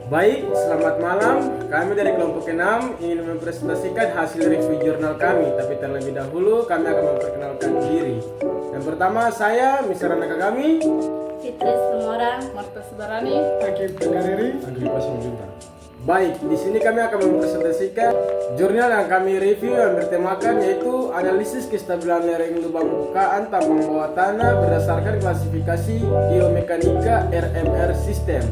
Baik, selamat malam. Kami dari kelompok 6 ingin mempresentasikan hasil review jurnal kami. Tapi terlebih dahulu kami akan memperkenalkan diri. Yang pertama saya, Mr. Anaka kami, Fitris Tumorang, Marta Sebarani, Akif Pengariri, Baik, di sini kami akan mempresentasikan jurnal yang kami review yang bertemakan yaitu analisis kestabilan lereng lubang bukaan tambang bawah tanah berdasarkan klasifikasi geomekanika RMR System.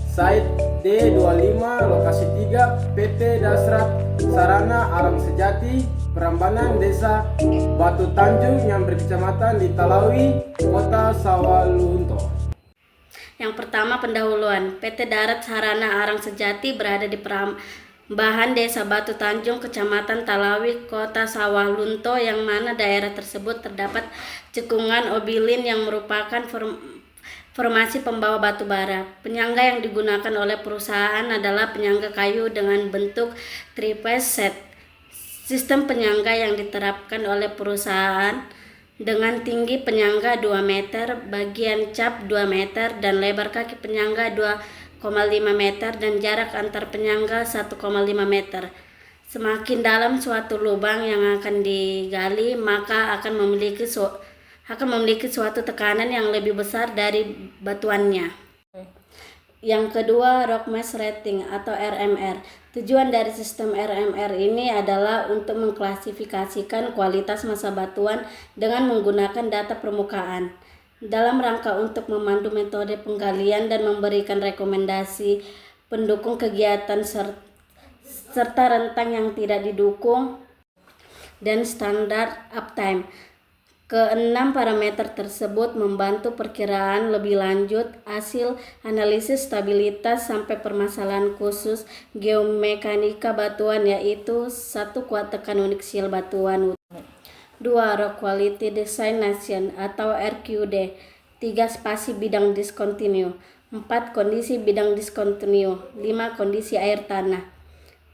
Site D25, lokasi 3, PT Dasrat Sarana Arang Sejati, Prambanan, Desa Batu Tanjung yang berkecamatan di Talawi, Kota Sawalunto. Yang pertama pendahuluan. PT Darat Sarana Arang Sejati berada di Prambahan Desa Batu Tanjung, Kecamatan Talawi, Kota Sawah Lunto, yang mana daerah tersebut terdapat cekungan obilin yang merupakan formasi pembawa batu bara. Penyangga yang digunakan oleh perusahaan adalah penyangga kayu dengan bentuk triphase set. Sistem penyangga yang diterapkan oleh perusahaan dengan tinggi penyangga 2 meter, bagian cap 2 meter, dan lebar kaki penyangga 2,5 meter dan jarak antar penyangga 1,5 meter. Semakin dalam suatu lubang yang akan digali, maka akan memiliki suatu tekanan yang lebih besar dari batuannya. Yang kedua, rock mass rating atau RMR. Tujuan dari sistem RMR ini adalah untuk mengklasifikasikan kualitas massa batuan dengan menggunakan data permukaan dalam rangka untuk memandu metode penggalian dan memberikan rekomendasi pendukung kegiatan serta rentang yang tidak didukung dan standar uptime. Keenam parameter tersebut membantu perkiraan lebih lanjut hasil analisis stabilitas sampai permasalahan khusus geomekanika batuan, yaitu 1. Kuat tekan unit sial batuan. 2. Rock Quality Designation atau RQD. 3. Spasi bidang discontinue. 4. Kondisi bidang discontinue. 5. Kondisi air tanah.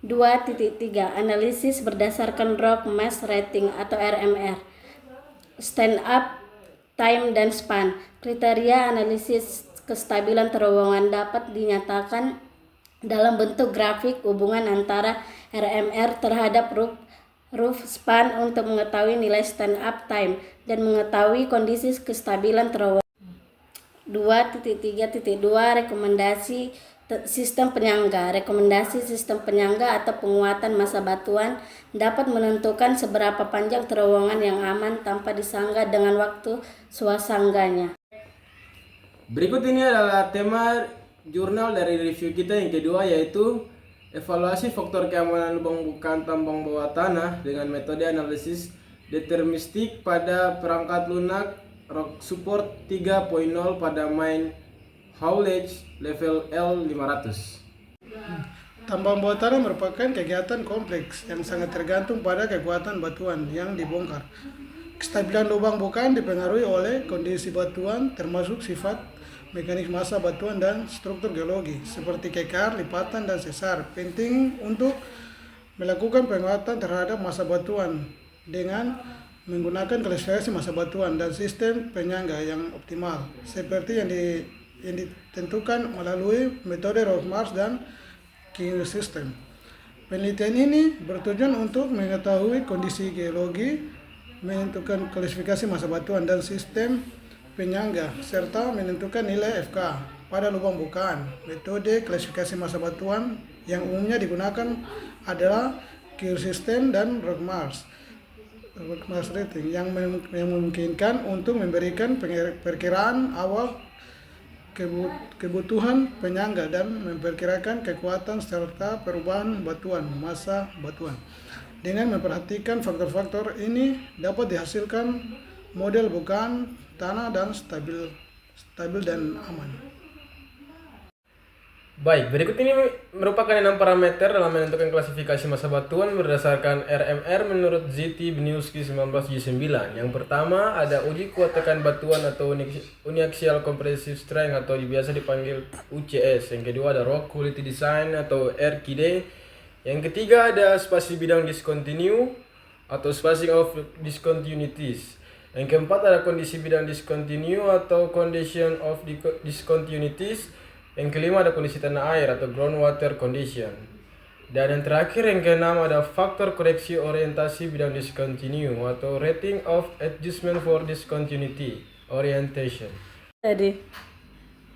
2.3. Analisis berdasarkan rock mass rating atau RMR. Stand up, time, dan span. Kriteria analisis kestabilan terowongan dapat dinyatakan dalam bentuk grafik hubungan antara RMR terhadap roof span untuk mengetahui nilai stand up time dan mengetahui kondisi kestabilan terowongan. 2.3.2 Rekomendasi sistem penyangga. Rekomendasi sistem penyangga atau penguatan massa batuan dapat menentukan seberapa panjang terowongan yang aman tanpa disangga dengan waktu swasangganya. Berikut ini adalah tema jurnal dari review kita yang kedua, yaitu evaluasi faktor keamanan lubang bukaan tambang bawah tanah dengan metode analisis deterministik pada perangkat lunak rock support 3.0 pada main haulage level L500. tambang bawah tanah merupakan kegiatan kompleks yang sangat tergantung pada kekuatan batuan yang dibongkar. Kestabilan lubang bukaan dipengaruhi oleh kondisi batuan termasuk sifat mekanik massa batuan dan struktur geologi seperti kekar, lipatan, dan sesar. Penting untuk melakukan penguatan terhadap massa batuan dengan menggunakan klasifikasi massa batuan dan sistem penyangga yang optimal seperti yang ditentukan melalui metode Rockmars dan King System. Penelitian ini bertujuan untuk mengetahui kondisi geologi, menentukan klasifikasi massa batuan dan sistem penyangga, serta menentukan nilai FK pada lubang bukaan. Metode klasifikasi massa batuan yang umumnya digunakan adalah King System dan Rockmars rating yang memungkinkan untuk memberikan perkiraan awal kebutuhan penyangga dan memperkirakan kekuatan serta perubahan batuan, massa batuan. Dengan memperhatikan faktor-faktor ini dapat dihasilkan model bukaan tanah dan stabil dan aman. Baik, berikut ini merupakan 6 parameter dalam menentukan klasifikasi massa batuan berdasarkan RMR menurut ZT Beniuski 19G9. Yang pertama ada uji kuat tekan batuan atau Uniaxial Compressive Strength atau biasa dipanggil UCS. Yang kedua ada Rock Quality Design atau RQD. Yang ketiga ada spasi bidang discontinue atau Spacing of Discontinuities. Yang keempat ada kondisi bidang discontinue atau Condition of Discontinuities. Yang kelima ada kondisi tanah air atau groundwater condition. Dan yang terakhir yang keenam ada faktor koreksi orientasi bidang discontinue atau rating of adjustment for discontinuity orientation. Tadi.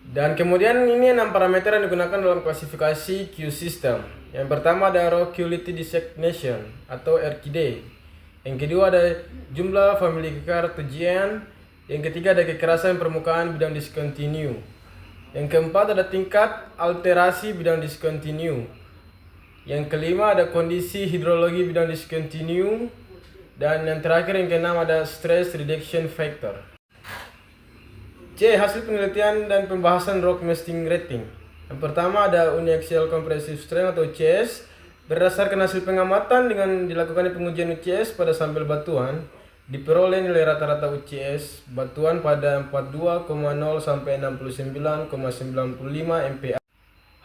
Dan kemudian ini 6 parameter yang digunakan dalam klasifikasi Q system. Yang pertama ada rock quality designation atau RQD. Yang kedua ada jumlah famili kekar atau GN. Yang ketiga ada kekerasan permukaan bidang discontinue. Yang keempat ada tingkat alterasi bidang discontinue. Yang kelima ada kondisi hidrologi bidang discontinue. Dan yang terakhir yang keenam ada stress reduction factor. C. Hasil penelitian dan pembahasan rock masting rating. Yang pertama ada uniaxial compressive strength atau UCS. Berdasarkan hasil pengamatan dengan dilakukannya pengujian UCS pada sampel batuan, diperoleh nilai rata-rata UCS batuan pada 42,0 sampai 69,95 MPa.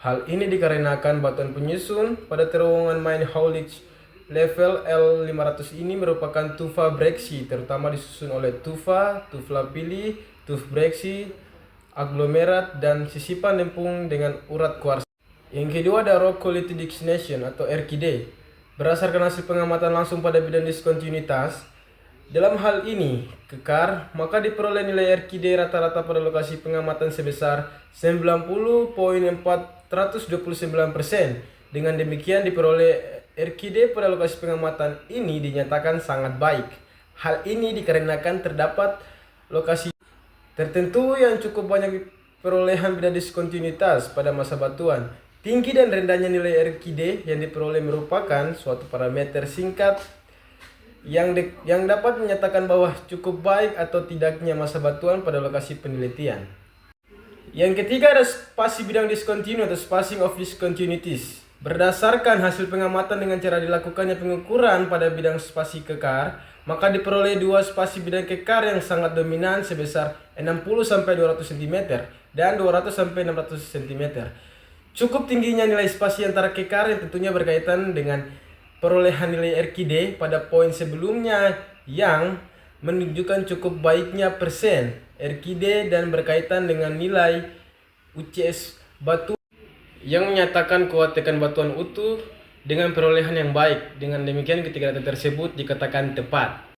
Hal ini dikarenakan batuan penyusun pada terowongan main haulage level L500 ini merupakan tufa breksi, terutama disusun oleh tufa pili, tuf breksi, aglomerat, dan sisipan lempung dengan urat kuarsa. Yang kedua ada rock quality designation atau RQD. Berdasarkan hasil pengamatan langsung pada bidang diskontinuitas, dalam hal ini kekar, maka diperoleh nilai RQD rata-rata pada lokasi pengamatan sebesar 90,429%. Dengan demikian diperoleh RQD pada lokasi pengamatan ini dinyatakan sangat baik. Hal ini dikarenakan terdapat lokasi tertentu yang cukup banyak perolehan bidang diskontinuitas pada masa batuan. Tinggi dan rendahnya nilai RQD yang diperoleh merupakan suatu parameter singkat yang dapat menyatakan bahwa cukup baik atau tidaknya masa batuan pada lokasi penelitian. Yang ketiga ada spasi bidang discontinue atau spacing of discontinuities. Berdasarkan hasil pengamatan dengan cara dilakukannya pengukuran pada bidang spasi kekar, maka diperoleh dua spasi bidang kekar yang sangat dominan sebesar 60-200 cm dan 200-600 cm. Cukup tingginya nilai spasi antara kekar yang tentunya berkaitan dengan perolehan nilai RQD pada poin sebelumnya yang menunjukkan cukup baiknya persen RQD dan berkaitan dengan nilai UCS batu yang menyatakan kuat tekan batuan utuh dengan perolehan yang baik. Dengan demikian ketiga data tersebut dikatakan tepat.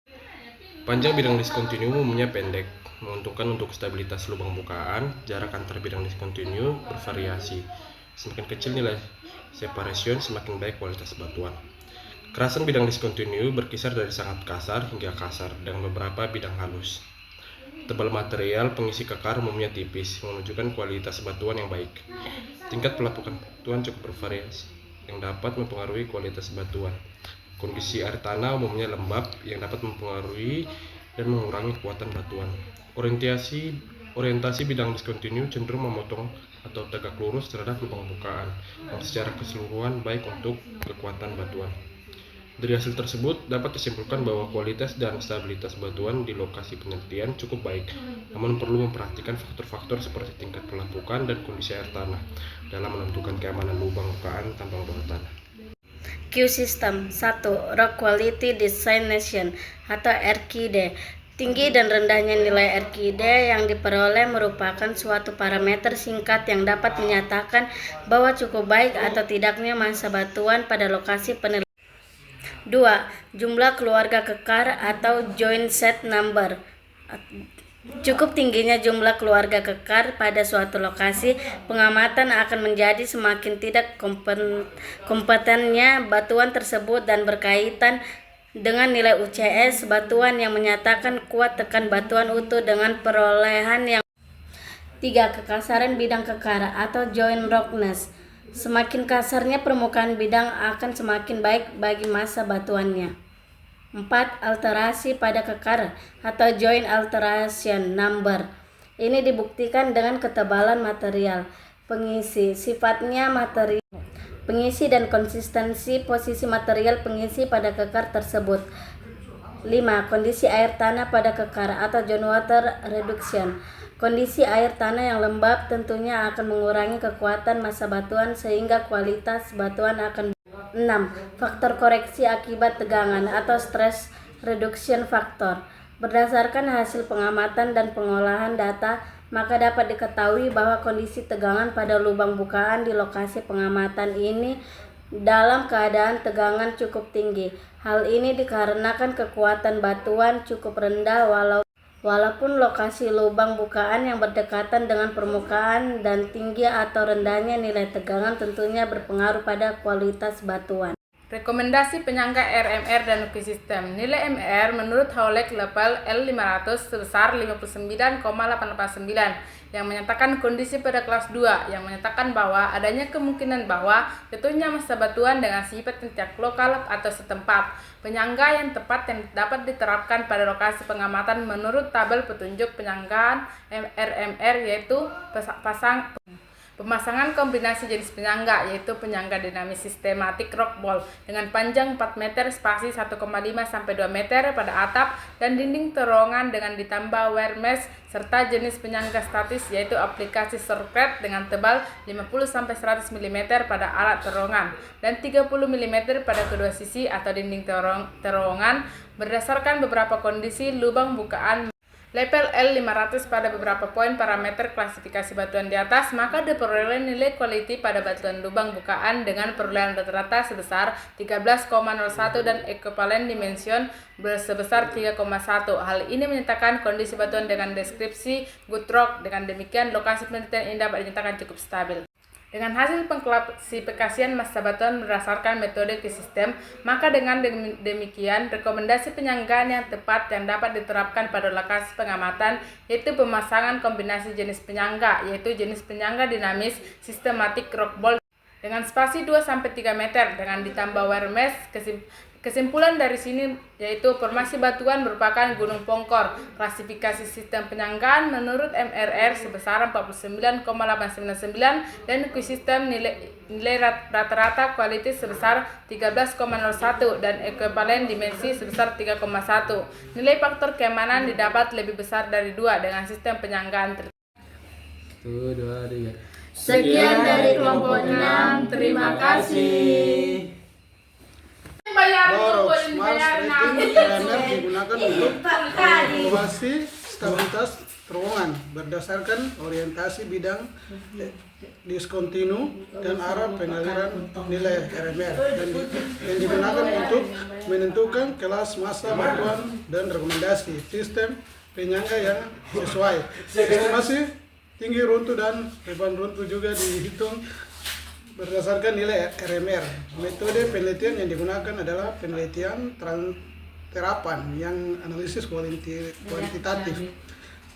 Panjang bidang discontinue umumnya pendek, menguntungkan untuk stabilitas lubang bukaan. Jarak antar bidang discontinue bervariasi. Semakin kecil nilai separation, semakin baik kualitas batuan. Kerasan bidang discontinue berkisar dari sangat kasar hingga kasar, dengan beberapa bidang halus. Tebal material pengisi kekar umumnya tipis, menunjukkan kualitas batuan yang baik. Tingkat pelapukan batuan cukup bervariasi, yang dapat mempengaruhi kualitas batuan. Kondisi air tanah umumnya lembab, yang dapat mempengaruhi dan mengurangi kekuatan batuan. Orientasi bidang discontinue cenderung memotong atau tegak lurus terhadap lubang bukaan, yang secara keseluruhan baik untuk kekuatan batuan. Dari hasil tersebut dapat disimpulkan bahwa kualitas dan stabilitas batuan di lokasi penelitian cukup baik, namun perlu memperhatikan faktor-faktor seperti tingkat pelapukan dan kondisi air tanah dalam menentukan keamanan lubang bukaan tambang bawah tanah. Q System 1. Rock Quality Designation atau RQD. Tinggi dan rendahnya nilai RQD yang diperoleh merupakan suatu parameter singkat yang dapat menyatakan bahwa cukup baik atau tidaknya masa batuan pada lokasi penelitian. 2. Jumlah keluarga kekar atau joint set number. Cukup tingginya jumlah keluarga kekar pada suatu lokasi pengamatan akan menjadi semakin tidak kompetennya batuan tersebut dan berkaitan dengan nilai UCS batuan yang menyatakan kuat tekan batuan utuh dengan perolehan yang 3. Kekasaran bidang kekar atau joint roughness. Semakin kasarnya permukaan bidang akan semakin baik bagi masa batuannya. 4. Alterasi pada kekar atau joint alteration number. Ini dibuktikan dengan ketebalan material pengisi, sifatnya material pengisi dan konsistensi posisi material pengisi pada kekar tersebut. 5. Kondisi air tanah pada kekar atau joint water reduction. Kondisi air tanah yang lembab tentunya akan mengurangi kekuatan massa batuan sehingga kualitas batuan akan 6. Faktor koreksi akibat tegangan atau stress reduction factor. Berdasarkan hasil pengamatan dan pengolahan data, maka dapat diketahui bahwa kondisi tegangan pada lubang bukaan di lokasi pengamatan ini dalam keadaan tegangan cukup tinggi. Hal ini dikarenakan kekuatan batuan cukup rendah walaupun lokasi lubang bukaan yang berdekatan dengan permukaan dan tinggi atau rendahnya nilai tegangan tentunya berpengaruh pada kualitas batuan. Rekomendasi penyangga RMR dan Nuklisistem. Nilai MR menurut Howlett level L500 sebesar 59,889 yang menyatakan kondisi pada kelas 2 yang menyatakan bahwa adanya kemungkinan bahwa jatuhnya massa batuan dengan sifat titik lokal atau setempat. Penyangga yang tepat yang dapat diterapkan pada lokasi pengamatan menurut tabel petunjuk penyanggaan RMR yaitu pemasangan kombinasi jenis penyangga yaitu penyangga dinamis sistematik rock wall dengan panjang 4 meter spasi 1,5 sampai 2 meter pada atap dan dinding terowongan dengan ditambah wear mesh serta jenis penyangga statis yaitu aplikasi circlet dengan tebal 50 sampai 100 mm pada alat terowongan dan 30 mm pada kedua sisi atau dinding terowongan berdasarkan beberapa kondisi lubang bukaan level L500 pada beberapa poin parameter klasifikasi batuan di atas, maka diperoleh nilai quality pada batuan lubang bukaan dengan perolehan rata-rata sebesar 13,01 dan ekivalen dimension sebesar 3,1. Hal ini menyatakan kondisi batuan dengan deskripsi good rock. Dengan demikian, lokasi penelitian ini dapat dinyatakan cukup stabil. Dengan hasil pengklasifikasian massa batuan berdasarkan metode Nuklisistem, maka dengan demikian rekomendasi penyanggaan yang tepat yang dapat diterapkan pada lokasi pengamatan yaitu pemasangan kombinasi jenis penyangga yaitu jenis penyangga dinamis sistematik rock wall dengan spasi 2-3 meter dengan ditambah wear mesh. Kesimpulan dari sini yaitu formasi batuan merupakan gunung pongkor. Klasifikasi sistem penyanggaan menurut MRR sebesar 49,899 dan Nuklisistem nilai rata-rata kualitas sebesar 13,01 dan ekivalen dimensi sebesar 3,1. Nilai faktor keamanan didapat lebih besar dari 2 dengan sistem penyanggaan. 1, 2, 3. Sekian dari kelompok 6. Terima kasih. Boros Mars rating RMR digunakan untuk evaluasi stabilitas terowongan berdasarkan orientasi bidang diskontinu dan arah pengaliran nilai RMR dan yang digunakan untuk menentukan kelas massa batuan dan rekomendasi sistem penyangga yang sesuai. Estimasi tinggi runtuh dan beban runtuh juga dihitung berdasarkan nilai RMR. Metode penelitian yang digunakan adalah penelitian terapan yang analisis kuantitatif.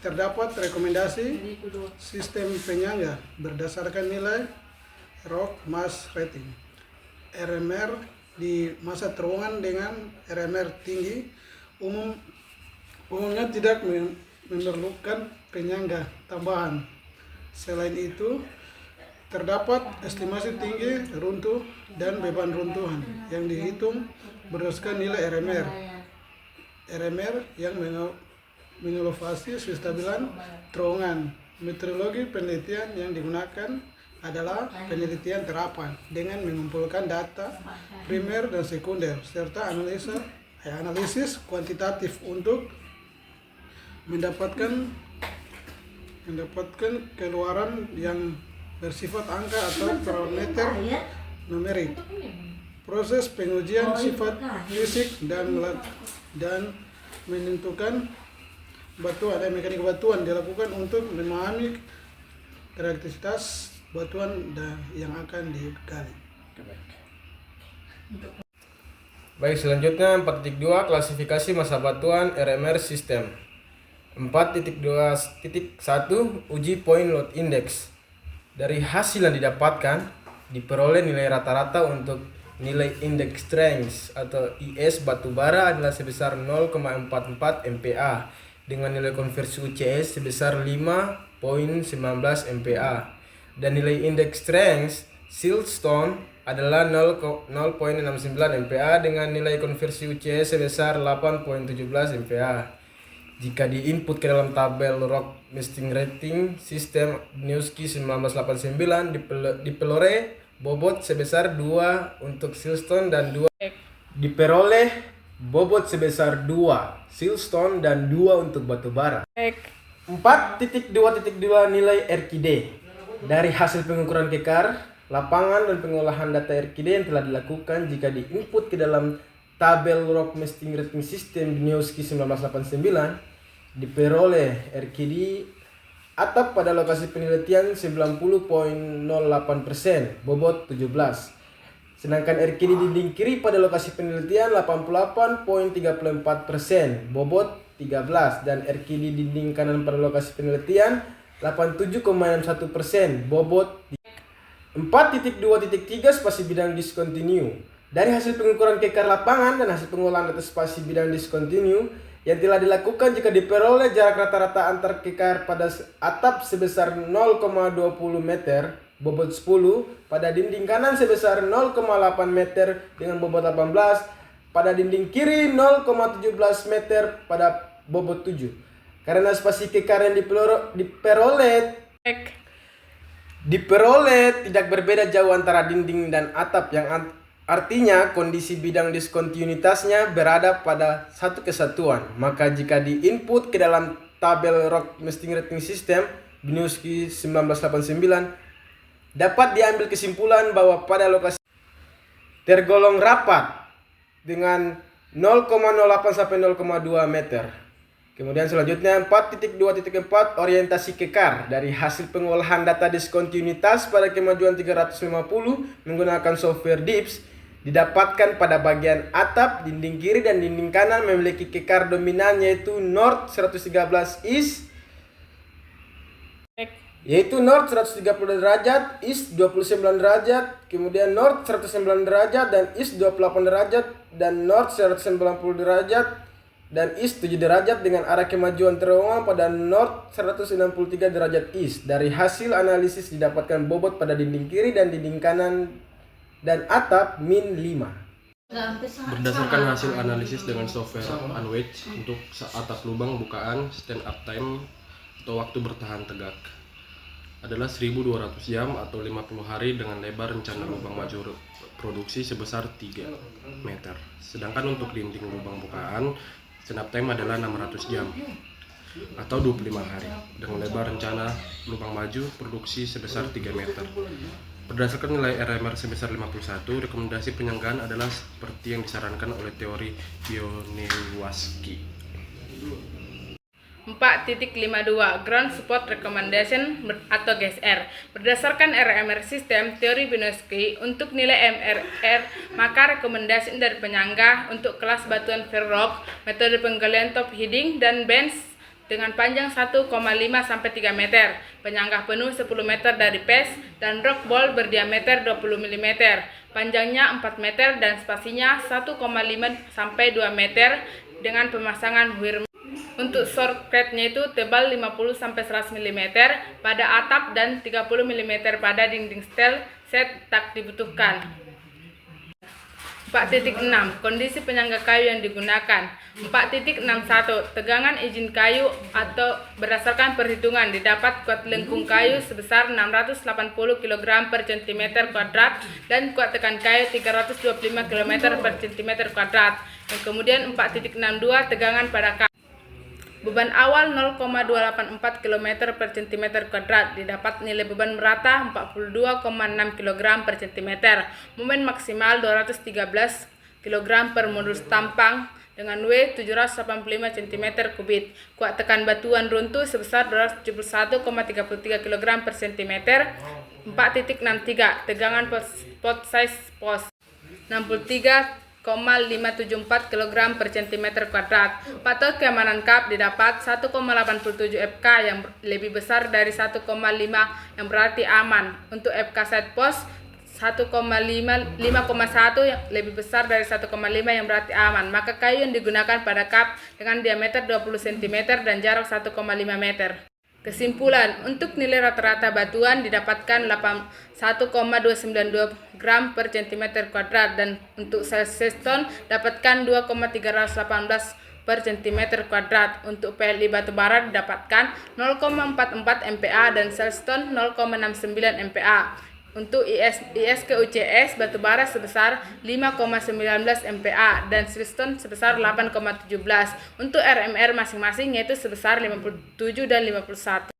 Terdapat rekomendasi sistem penyangga berdasarkan nilai rock mass rating. RMR di masa terowongan dengan RMR tinggi umumnya tidak memerlukan penyangga tambahan. Selain itu, terdapat estimasi tinggi runtuh dan beban runtuhan yang dihitung berdasarkan nilai RMR. RMR yang mengevaluasi kestabilan terowongan. Metodologi penelitian yang digunakan adalah penelitian terapan dengan mengumpulkan data primer dan sekunder serta analisis kuantitatif untuk mendapatkan keluaran yang bersifat angka atau parameter numerik. Proses pengujian sifat fisik dan menentukan batuan dan mekanik batuan dilakukan untuk memahami karakteristik batuan yang akan digali. Baik, selanjutnya 4.2 klasifikasi massa batuan RMR sistem. 4.2.1 uji point load index. Dari hasil yang didapatkan, diperoleh nilai rata-rata untuk nilai index strength atau IS batubara adalah sebesar 0,44 MPa dengan nilai konversi UCS sebesar 5,19 MPa dan nilai index strength siltstone adalah 0,69 MPa dengan nilai konversi UCS sebesar 8,17 MPa. Jika diinput ke dalam tabel rock masting rating sistem Newski 1989 diperoleh bobot sebesar 2 untuk siltstone dan 2 untuk batu bara. 4.2.2 nilai RKD dari hasil pengukuran kekar, lapangan dan pengolahan data RKD yang telah dilakukan jika diinput ke dalam tabel Rock Mesting Rating System Biniowski 1989 diperoleh RKD atap pada lokasi penelitian 90.08%, bobot 17. Sedangkan RKD dinding kiri pada lokasi penelitian 88.34%, bobot 13, dan RKD dinding kanan pada lokasi penelitian 87,61%, bobot 4.2.3 spasi bidang discontinue. Dari hasil pengukuran kekar lapangan dan hasil pengolahan data spasi bidang discontinue yang telah dilakukan jika diperoleh jarak rata-rata antar kekar pada atap sebesar 0,20 meter, bobot 10, pada dinding kanan sebesar 0,8 meter dengan bobot 18, pada dinding kiri 0,17 meter pada bobot 7. Karena spasi kekar yang diperoleh tidak berbeda jauh antara dinding dan atap, yang artinya kondisi bidang diskontinuitasnya berada pada satu kesatuan. Maka jika diinput ke dalam tabel Rock Mesting Rating System Biniowski 1989, dapat diambil kesimpulan bahwa pada lokasi tergolong rapat dengan 0,08 sampai 0,2 meter. Kemudian selanjutnya 4.2.4 orientasi kekar dari hasil pengolahan data diskontinuitas pada kemajuan 350 menggunakan software DIPS didapatkan pada bagian atap, dinding kiri dan dinding kanan memiliki kekar dominan yaitu North 113 East, yaitu North 130 derajat, East 29 derajat, kemudian North 109 derajat dan East 28 derajat, dan North 190 derajat dan East 7 derajat dengan arah kemajuan terowongan pada North 163 derajat East. Dari hasil analisis didapatkan bobot pada dinding kiri dan dinding kanan dan atap min 5. Berdasarkan hasil analisis dengan software Unwedge untuk atap lubang bukaan stand up time atau waktu bertahan tegak adalah 1200 jam atau 50 hari dengan lebar rencana lubang maju produksi sebesar 3 meter. Sedangkan untuk dinding lubang bukaan stand up time adalah 600 jam atau 25 hari dengan lebar rencana lubang maju produksi sebesar 3 meter. Berdasarkan nilai RMR sebesar 51, rekomendasi penyanggaan adalah seperti yang disarankan oleh teori Biniowski. 4.52 Ground Support Recommendation atau GSR. Berdasarkan RMR System teori Biniowski untuk nilai MRR, maka rekomendasi dari penyangga untuk kelas batuan Verrock, metode penggalian top heading dan bench dengan panjang 1,5 sampai 3 meter, penyangga penuh 10 meter dari base, dan rock ball berdiameter 20 mm, panjangnya 4 meter dan spasinya 1,5 sampai 2 meter dengan pemasangan weir. Untuk short crate-nya itu tebal 50 sampai 100 mm pada atap dan 30 mm pada dinding steel set tak dibutuhkan. 4.6 Kondisi penyangga kayu yang digunakan. 4.61 Tegangan izin kayu atau berdasarkan perhitungan didapat kuat lengkung kayu sebesar 680 kg per cm kuadrat dan kuat tekan kayu 325 km per cm kuadrat. Yang kemudian 4.62 Tegangan pada kayu. Beban awal 0,284 km per cm kuadrat, didapat nilai beban merata 42,6 kg per cm, momen maksimal 213 kg per modul tampang dengan W 785 cm kubit, kuat tekan batuan runtuh sebesar 271,33 kg per cm. 4.63 Tegangan pot size post 63,574 kg per cm kuadrat. Faktor keamanan kap didapat 1,87 fk yang lebih besar dari 1,5 yang berarti aman. Untuk fk side post 5,1 yang lebih besar dari 1,5 yang berarti aman. Maka kayu yang digunakan pada kap dengan diameter 20 cm dan jarak 1,5 meter. Kesimpulan, untuk nilai rata-rata batuan didapatkan 1,292 gram per cm kuadrat dan untuk silestone dapatkan 2,318 per cm kuadrat. Untuk PLI batubara didapatkan 0,44 MPa dan silestone 0,69 MPa. Untuk ISK UCS batubara sebesar 5,19 MPa dan siltstone sebesar 8,17. Untuk RMR masing-masing yaitu sebesar 57 dan 51.